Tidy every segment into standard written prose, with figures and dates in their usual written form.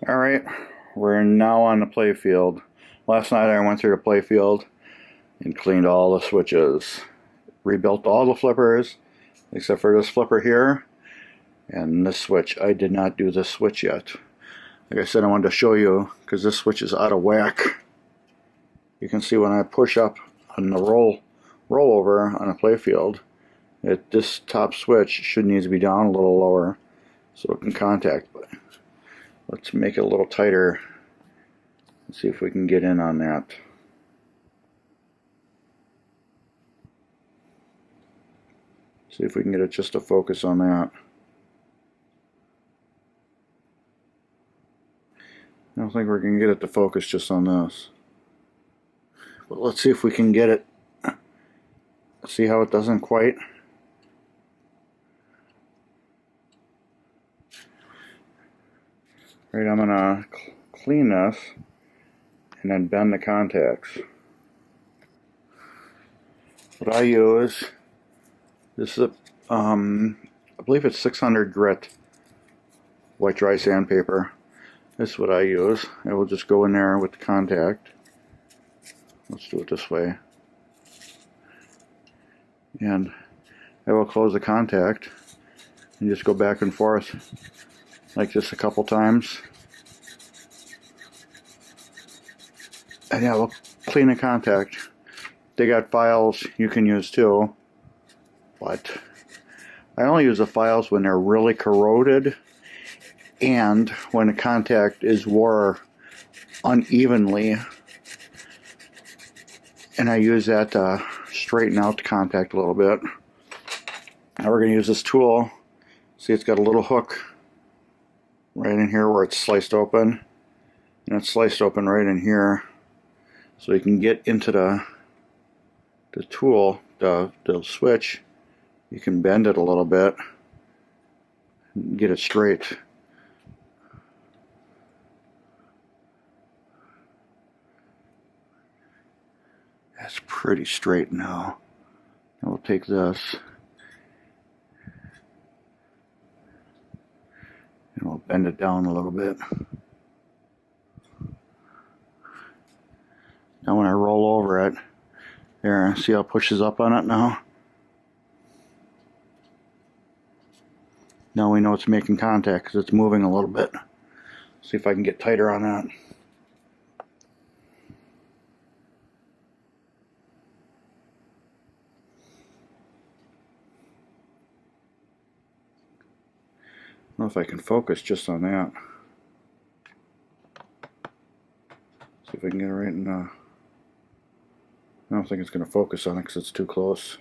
Alright, we're now on the play field. Last night I went through the play field and cleaned all the switches. Rebuilt all the flippers except for this flipper here and this switch. I did not do this switch yet. Like I said, I wanted to show you because this switch is out of whack. You can see when I push up on the rollover on a play field, this top switch should need to be down a little lower so it can contact. But let's make it a little tighter and see if we can get in on that. See if we can get it just to focus on that. I don't think we're going to get it to focus just on this. But let's see if we can get it. See how it doesn't quite. Right, I'm going to clean this and then bend the contacts. What I use, this is I believe it's 600 grit white dry sandpaper. This is what I use. I will just go in there with the contact. Let's do it this way. And I will close the contact and just go back and forth like this a couple times. And yeah, we'll clean the contact. They got files you can use too, but I only use the files when they're really corroded and when the contact is wore unevenly, and I use that to straighten out the contact a little bit. Now we're going to use this tool. See, it's got a little hook right in here where it's sliced open, and it's sliced open right in here, so you can get into the tool, the switch. You can bend it a little bit and get it straight. That's pretty straight now. Now we'll take this and we'll bend it down a little bit. Now when I roll over it, there, see how it pushes up on it now? Now we know it's making contact because it's moving a little bit. See if I can get tighter on that. I don't know if I can focus just on that. See if I can get it right in the... I don't think it's going to focus on it because it's too close.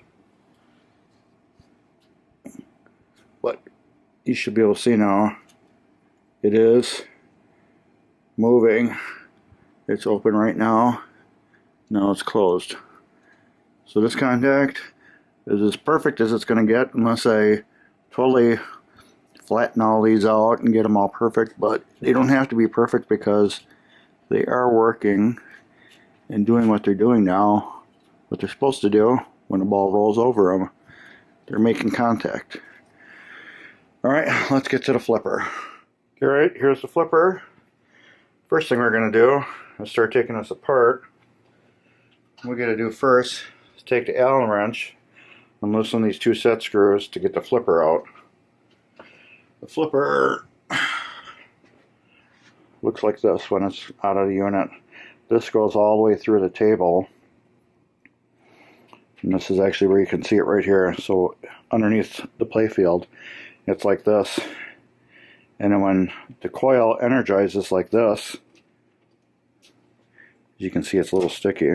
But you should be able to see now. It is moving. It's open right now. Now it's closed. So this contact is as perfect as it's going to get unless I totally flatten all these out and get them all perfect. But they don't have to be perfect because they are working and doing what they're doing now. What they're supposed to do when the ball rolls over them. They're making contact. Alright, let's get to the flipper. Alright, here's the flipper. First thing we're going to do is start taking this apart. What we got to do first is take the Allen wrench and loosen these two set screws to get the flipper out. The flipper looks like this when it's out of the unit. This goes all the way through the table. And this is actually where you can see it right here. So underneath the playfield, it's like this. And then when the coil energizes like this, you can see it's a little sticky.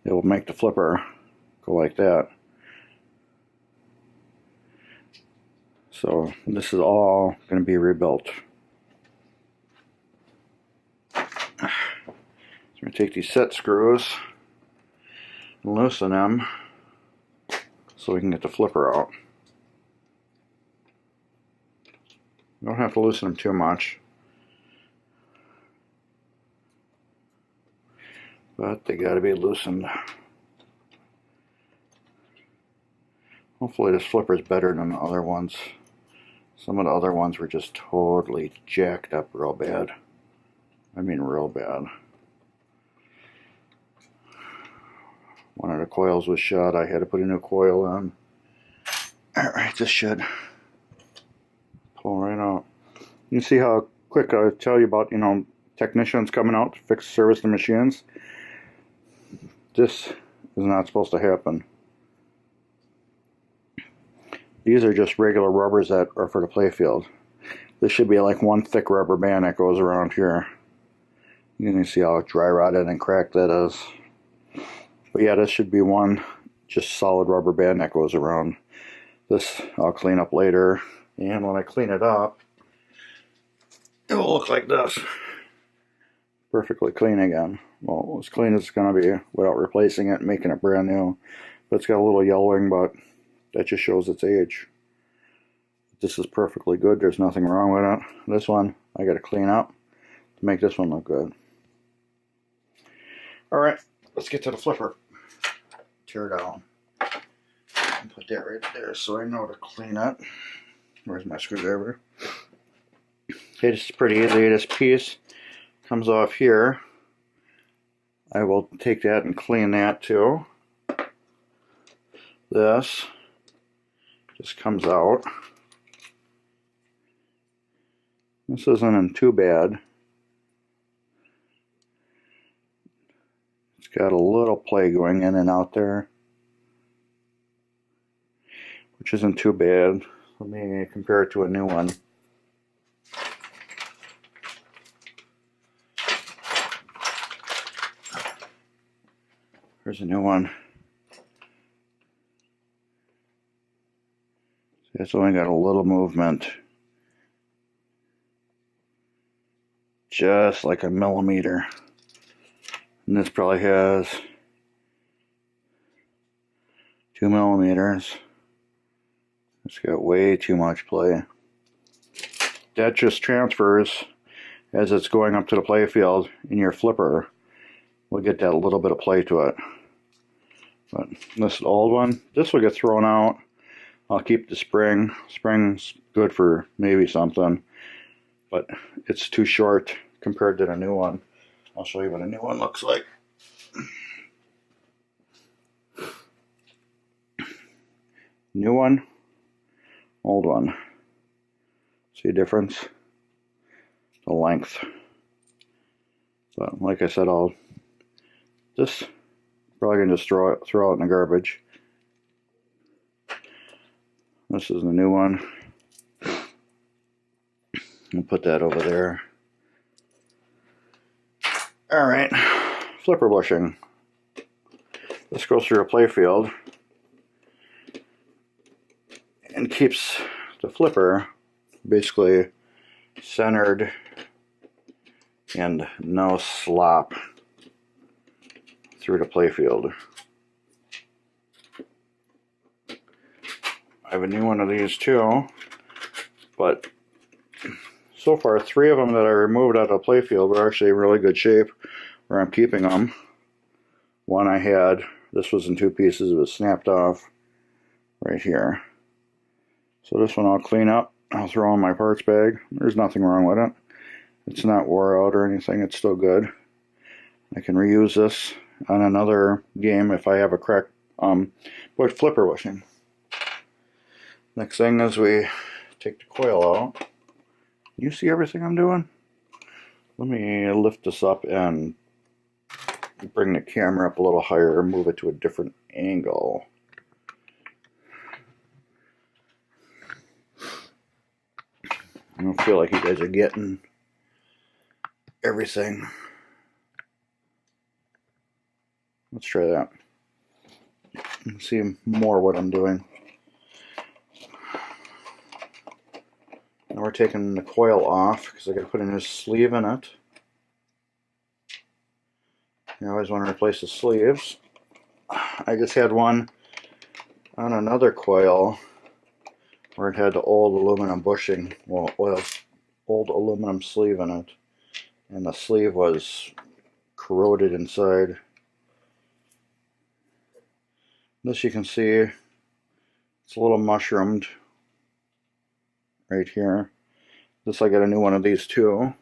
It will make the flipper go like that. So this is all going to be rebuilt. So I'm going to take these set screws and loosen them so we can get the flipper out. You don't have to loosen them too much, but they got to be loosened. Hopefully this flipper is better than the other ones. Some of the other ones were just totally jacked up real bad. I mean real bad. One of the coils was shot. I had to put a new coil on. Alright, this should pull right out. You see how quick I tell you about, technicians coming out to fix service the machines? This is not supposed to happen. These are just regular rubbers that are for the playfield. This should be like one thick rubber band that goes around here. You can see how dry rotted and cracked that is. But yeah, this should be one just solid rubber band that goes around. This I'll clean up later, and when I clean it up, it will look like this. Perfectly clean again. Well, as clean as it's going to be without replacing it and making it brand new. But it's got a little yellowing, but that just shows its age. This is perfectly good. There's nothing wrong with it. This one I got to clean up to make this one look good. Alright, let's get to the flipper. Tear down. And put that right there so I know to clean it. Where's my screwdriver? Okay, this is pretty easy. This piece comes off here. I will take that and clean that too. This just comes out. This isn't too bad. It's got a little play going in and out there, which isn't too bad. Let me compare it to a new one. Here's a new one. It's only got a little movement. Just like a millimeter. And this probably has 2 millimeters. It's got way too much play. That just transfers as it's going up to the play field in your flipper. We'll get that little bit of play to it. But this old one, this will get thrown out. I'll keep the spring. Spring's good for maybe something, but it's too short compared to the new one. I'll show you what a new one looks like. New one, old one. See a difference? The length. But like I said, I'll just probably gonna just throw it in the garbage. This is the new one. I'll put that over there. Alright, flipper bushing. This goes through a play field and keeps the flipper basically centered and no slop through the play field. I have a new one of these too, but so far 3 of them that I removed out of the playfield were actually in really good shape where I'm keeping them. One I had, this was in 2 pieces, it was snapped off right here. So this one I'll clean up, I'll throw in my parts bag. There's nothing wrong with it. It's not wore out or anything, it's still good. I can reuse this on another game if I have a crack with flipper bushing. Next thing is we take the coil out. You see everything I'm doing? Let me lift this up and bring the camera up a little higher, move it to a different angle. I don't feel like you guys are getting everything. Let's try that. Let's see more what I'm doing. Now we're taking the coil off because I got to put a new sleeve in it. You always want to replace the sleeves. I just had one on another coil where it had the old aluminum bushing, old aluminum sleeve in it, and the sleeve was corroded inside. This you can see, it's a little mushroomed right here. This, I got a new one of these too.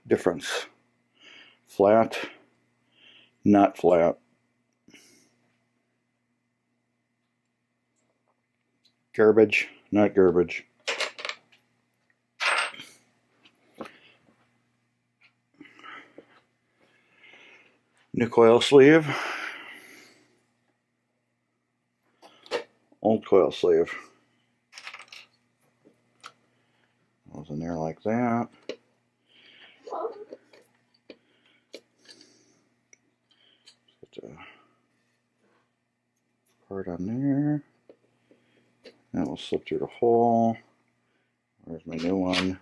Difference: flat, not flat. Garbage, not garbage. New coil sleeve, old coil sleeve. Goes in there like that. Get a part on there. That will slip through the hole. Where's my new one?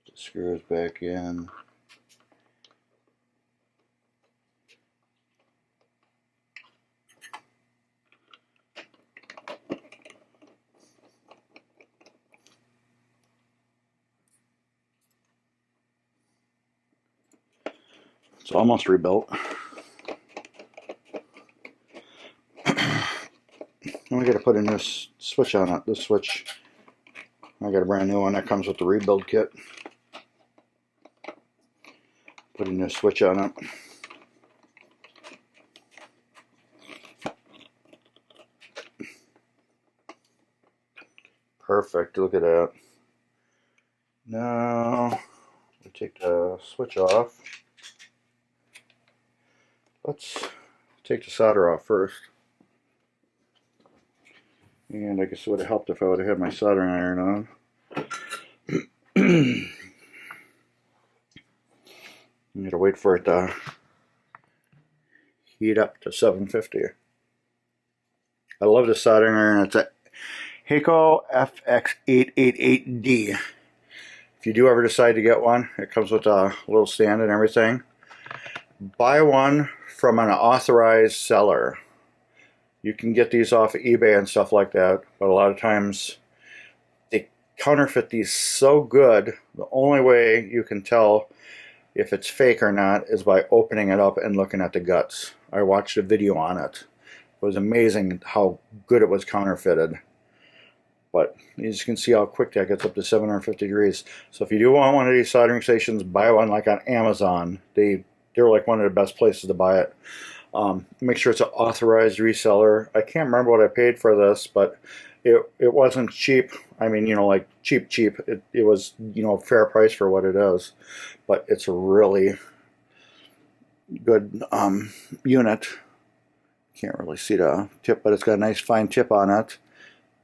Put the screws back in. It's almost rebuilt. And we got to put a new switch on it. This switch, I got a brand new one that comes with the rebuild kit. Put a new switch on it. Perfect, look at that. Now we take the switch off. Let's take the solder off first. And I guess it would have helped if I would have had my soldering iron on. I'm going to wait for it to heat up to 750. I love the soldering iron. It's a Hakko FX888D. If you do ever decide to get one, it comes with a little stand and everything. Buy one from an authorized seller. You can get these off of eBay and stuff like that, but a lot of times they counterfeit these so good. The only way you can tell if it's fake or not is by opening it up and looking at the guts. I watched a video on it. It was amazing how good it was counterfeited. But you can see how quick that gets up to 750 degrees. So if you do want one of these soldering stations, buy one like on Amazon. They're like one of the best places to buy it. Make sure it's an authorized reseller. I can't remember what I paid for this, but it wasn't cheap. I mean, you know, like cheap. It was, you know, fair price for what it is. But it's a really good unit. Can't really see the tip, but it's got a nice fine tip on it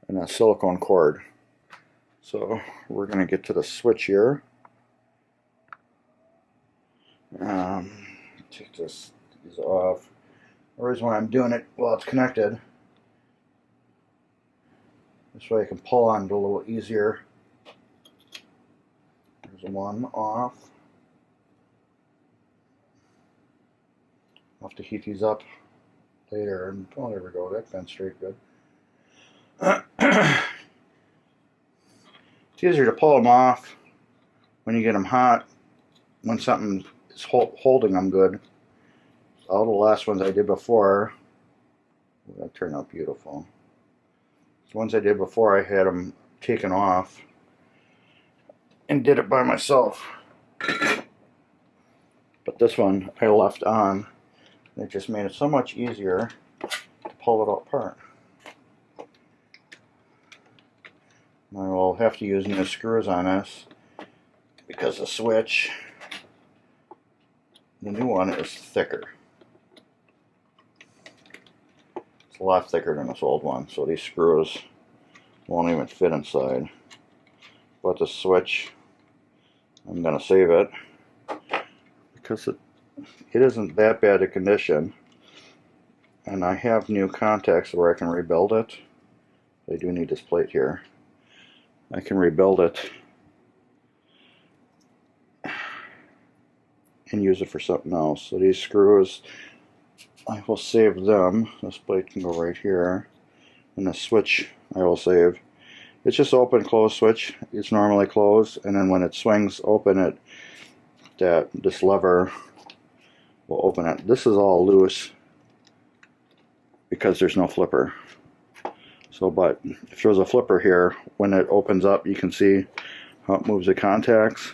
and a silicone cord. So we're going to get to the switch here. Take these off. The reason why I'm doing it while it's connected, this way I can pull on it a little easier. There's one off. I'll have to heat these up later. And oh, there we go. That bent straight good. It's easier to pull them off when you get them hot, when something is holding them good. All the last ones I did before, that turned out beautiful. The ones I did before, I had them taken off and did it by myself. But this one I left on. It just made it so much easier to pull it apart. I will have to use new screws on this because the switch, the new one, is thicker. It's a lot thicker than this old one, so these screws won't even fit inside. But the switch, I'm going to save it because it isn't that bad a condition, and I have new contacts where I can rebuild it. I do need this plate here. I can rebuild it and use it for something else. So these screws, I will save them. This plate can go right here, and the switch I will save. It's just open close switch. It's normally closed, and then when it swings open, this lever will open it. This is all loose because there's no flipper. So, but if there's a flipper here, when it opens up, you can see how it moves the contacts,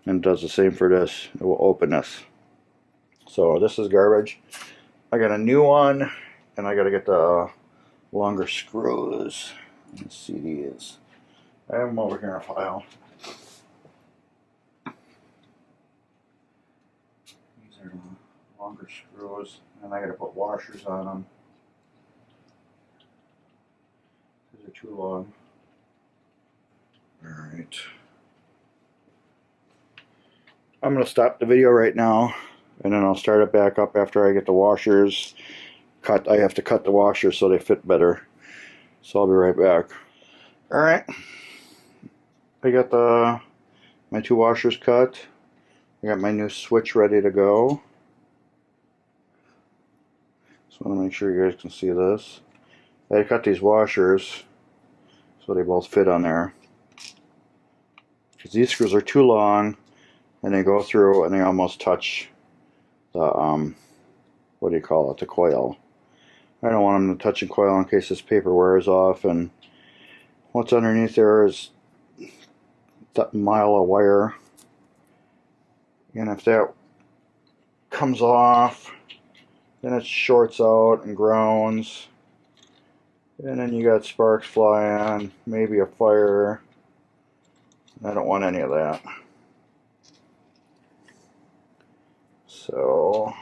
and it does the same for this. It will open this. So this is garbage. I got a new one, and I got to get the longer screws. Let's see these. I have them over here in a file. These are the longer screws, and I got to put washers on them. These are too long. Alright. I'm going to stop the video right now, and then I'll start it back up after I get the washers cut. I have to cut the washers so they fit better. So I'll be right back. Alright. I got my 2 washers cut. I got my new switch ready to go. Just want to make sure you guys can see this. I cut these washers so they both fit on there. Because these screws are too long, and they go through and they almost touch the, what do you call it, the coil. I don't want them to touch the coil in case this paper wears off, and what's underneath there is that mile of wire, and if that comes off, then it shorts out and grounds, and then you got sparks flying, maybe a fire. I don't want any of that. So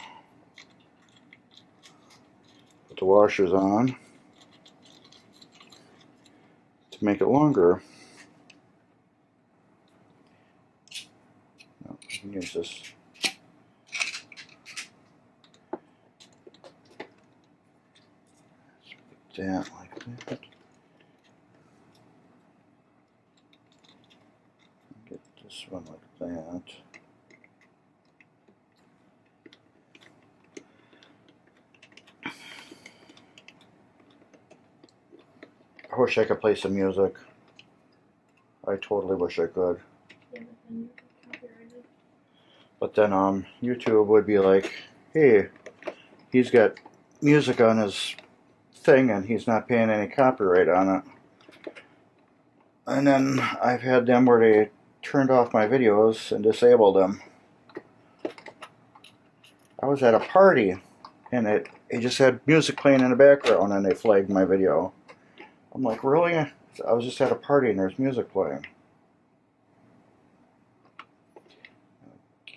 put the washers on to make it longer. No, I can use this. Put that like that. Get this one like that. I wish I could play some music. I totally wish I could. But then YouTube would be like, hey, he's got music on his thing and he's not paying any copyright on it. And then I've had them where they turned off my videos and disabled them. I was at a party and it just had music playing in the background and they flagged my video. I'm like, really? I was just at a party and there's music playing.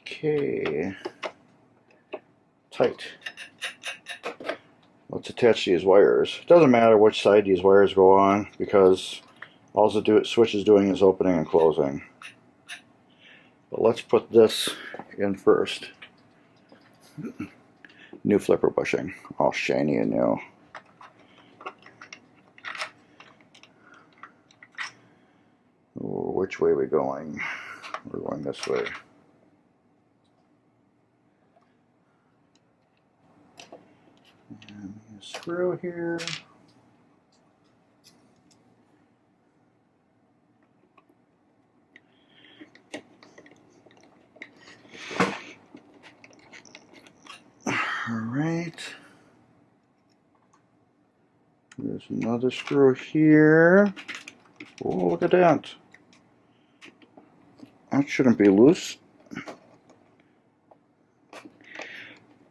Okay. Tight. Let's attach these wires. It doesn't matter which side these wires go on because all the switch is doing is opening and closing. But let's put this in first. New flipper bushing. All shiny and new. Which way are we going? We're going this way. And a screw here. Alright. There's another screw here. Oh, look at that. That shouldn't be loose.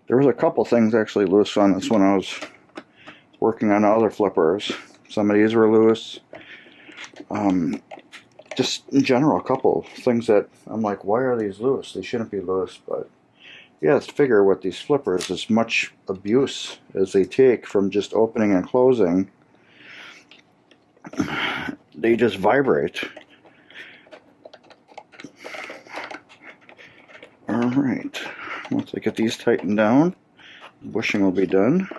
There was a couple things actually loose on this when I was working on other flippers. Some of these were loose. Just in general, a couple things that I'm like, why are these loose? They shouldn't be loose, but yeah, let's figure with these flippers, as much abuse as they take from just opening and closing, they just vibrate. Alright, once I get these tightened down, the bushing will be done.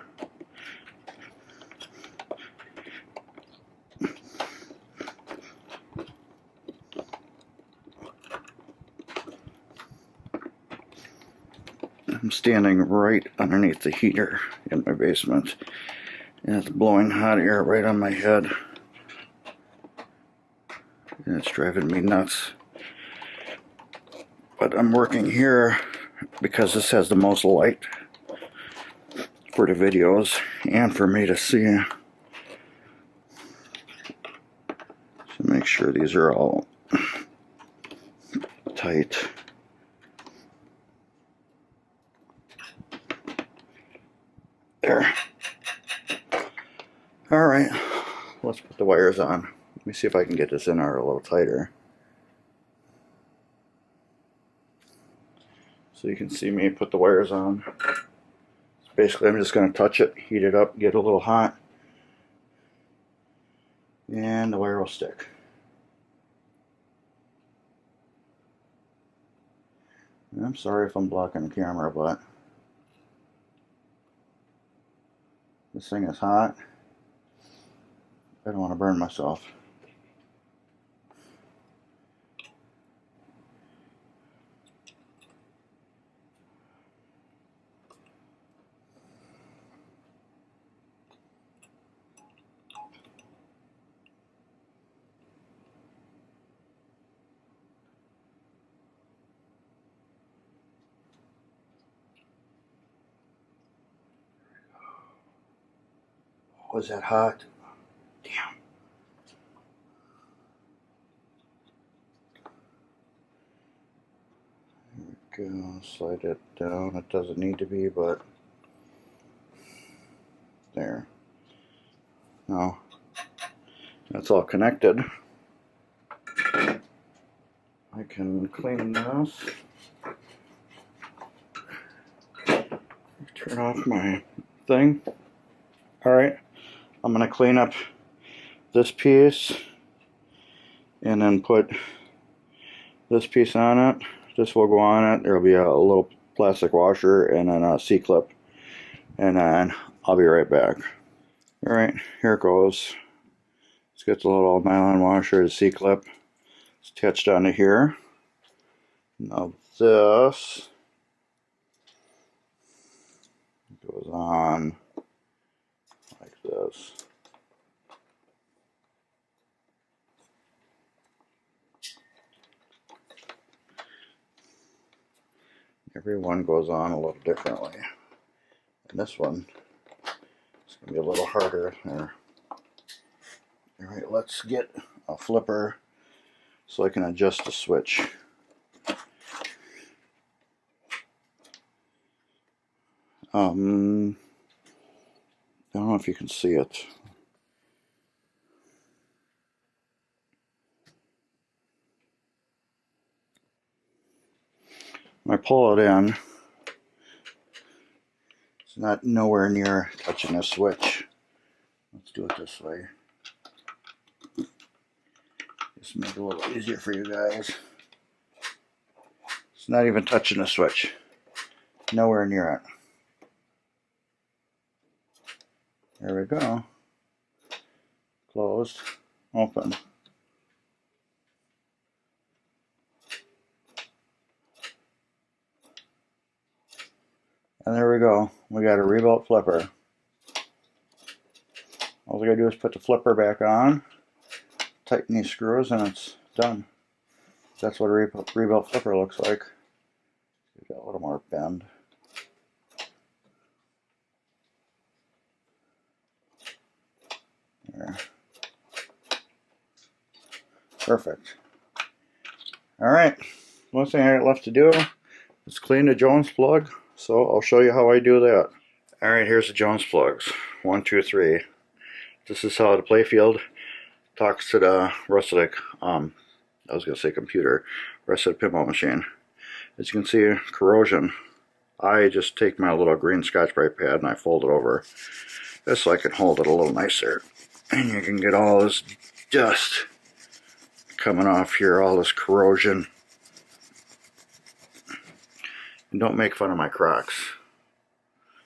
I'm standing right underneath the heater in my basement, and it's blowing hot air right on my head. It's driving me nuts. But I'm working here because this has the most light for the videos and for me to see. So make sure these are all tight. There. Alright, let's put the wires on. Let me see if I can get this in there a little tighter. So you can see me put the wires on. Basically, I'm just going to touch it, heat it up, get it a little hot, and the wire will stick. And I'm sorry if I'm blocking the camera, but this thing is hot. I don't want to burn myself. Was that hot? Damn. There we go. Slide it down. It doesn't need to be, but there. Now that's all connected. I can clean this. Turn off my thing. Alright. I'm going to clean up this piece and then put this piece on it. This will go on it. There will be a little plastic washer and then a C-clip, and then I'll be right back. Alright, here it goes. Let's get the little nylon washer, the C-clip. It's attached onto here. Now this goes on like this. Every one goes on a little differently. And this one is going to be a little harder there. Alright, let's get a flipper so I can adjust the switch. I don't know if you can see it. When I pull it in, it's not nowhere near touching the switch. Let's do it this way. Just make it a little easier for you guys. It's not even touching the switch. Nowhere near it. There we go. Closed. Open. And there we go. We got a rebuilt flipper. All we gotta do is put the flipper back on, tighten these screws, and it's done. That's what a rebuilt flipper looks like. We got a little more bend. There. Perfect. Alright, one thing I got left to do is clean the Jones plug, so I'll show you how I do that. Alright, here's the Jones plugs. 1, 2, 3. This is how the playfield talks to the rest of the, I was going to say computer, rest of the pinball machine. As you can see, corrosion. I just take my little green Scotch-Brite pad and I fold it over just so I can hold it a little nicer. And you can get all this dust coming off here, all this corrosion. And don't make fun of my Crocs.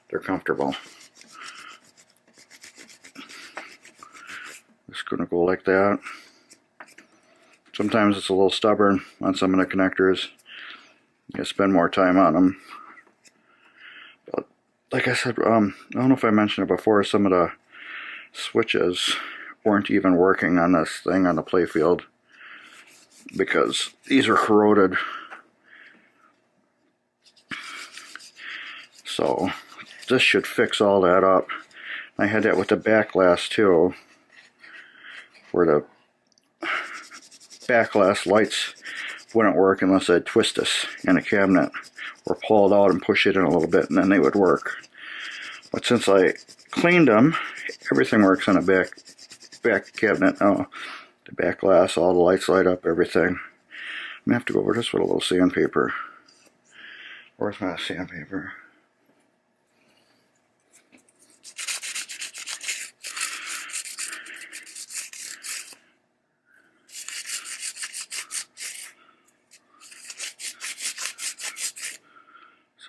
They're comfortable. Just gonna go like that. Sometimes it's a little stubborn on some of the connectors. You spend more time on them. But like I said, I don't know if I mentioned it before, some of the switches weren't even working on this thing on the playfield. because these are corroded. So this should fix all that up. I had that with the back glass too, where the back glass lights wouldn't work unless I'd twist this in a cabinet or pull it out and push it in a little bit, and then they would work. But since I cleaned them, everything works on a back cabinet now. The back glass, all the lights light up, everything. I'm gonna have to go over this with a little sandpaper. Where's my sandpaper?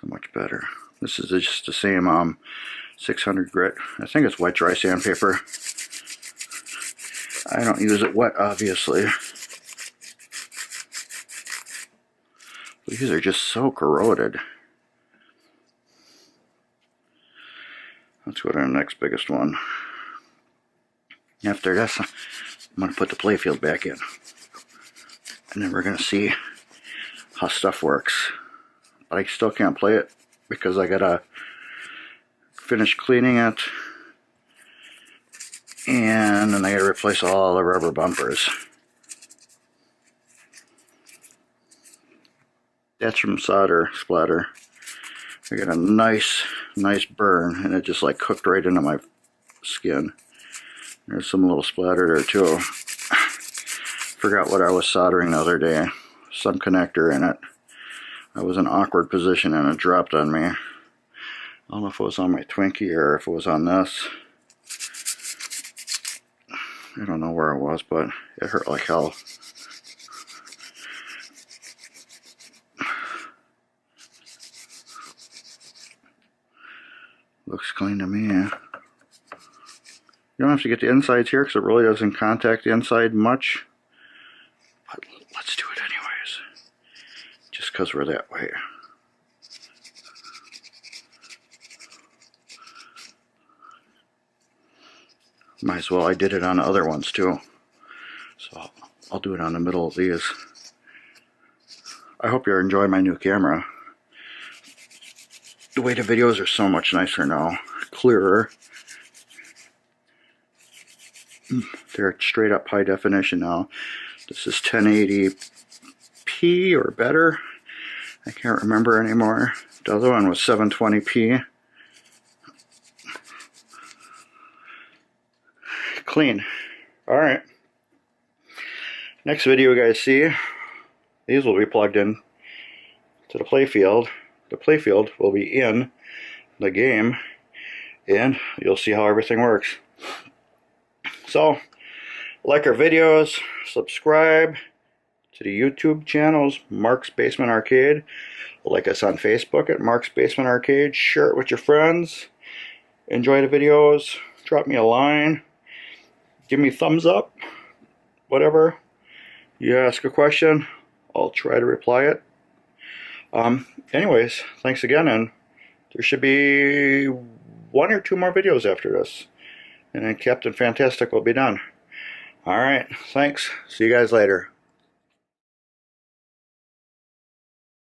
So much better. This is just the same 600 grit. I think it's wet dry sandpaper. I don't use it wet, obviously. These are just so corroded. Let's go to the next biggest one. After this, I'm going to put the playfield back in. And then we're going to see how stuff works. But I still can't play it because I gotta finish cleaning it, and then I gotta replace all the rubber bumpers. That's from solder splatter. I got a nice burn, and it just like cooked right into my skin. There's some little splatter there too. Forgot what I was soldering the other day. Some connector in it. I was in an awkward position and it dropped on me. I don't know if it was on my Twinkie or if it was on this. I don't know where it was, but it hurt like hell. Looks clean to me. You don't have to get the insides here because it really doesn't contact the inside much. But let's do it anyways. Just because we're that way. Might as well, I did it on the other ones too. So I'll do it on the middle of these. I hope you're enjoying my new camera. The way the videos are so much nicer now. Clearer. They're straight up high definition now. This is 1080p or better. I can't remember anymore. The other one was 720p. Clean. Alright. Next video you guys see, these will be plugged in to the playfield. The playfield will be in the game, and you'll see how everything works. So, like our videos, subscribe to the YouTube channels, Mark's Basement Arcade. Like us on Facebook at Mark's Basement Arcade. Share it with your friends. Enjoy the videos. Drop me a line. Give me a thumbs up. Whatever. You ask a question, I'll try to reply it. Anyways, thanks again, and there should be 1 or 2 more videos after this. And then Captain Fantastic will be done. Alright, thanks. See you guys later.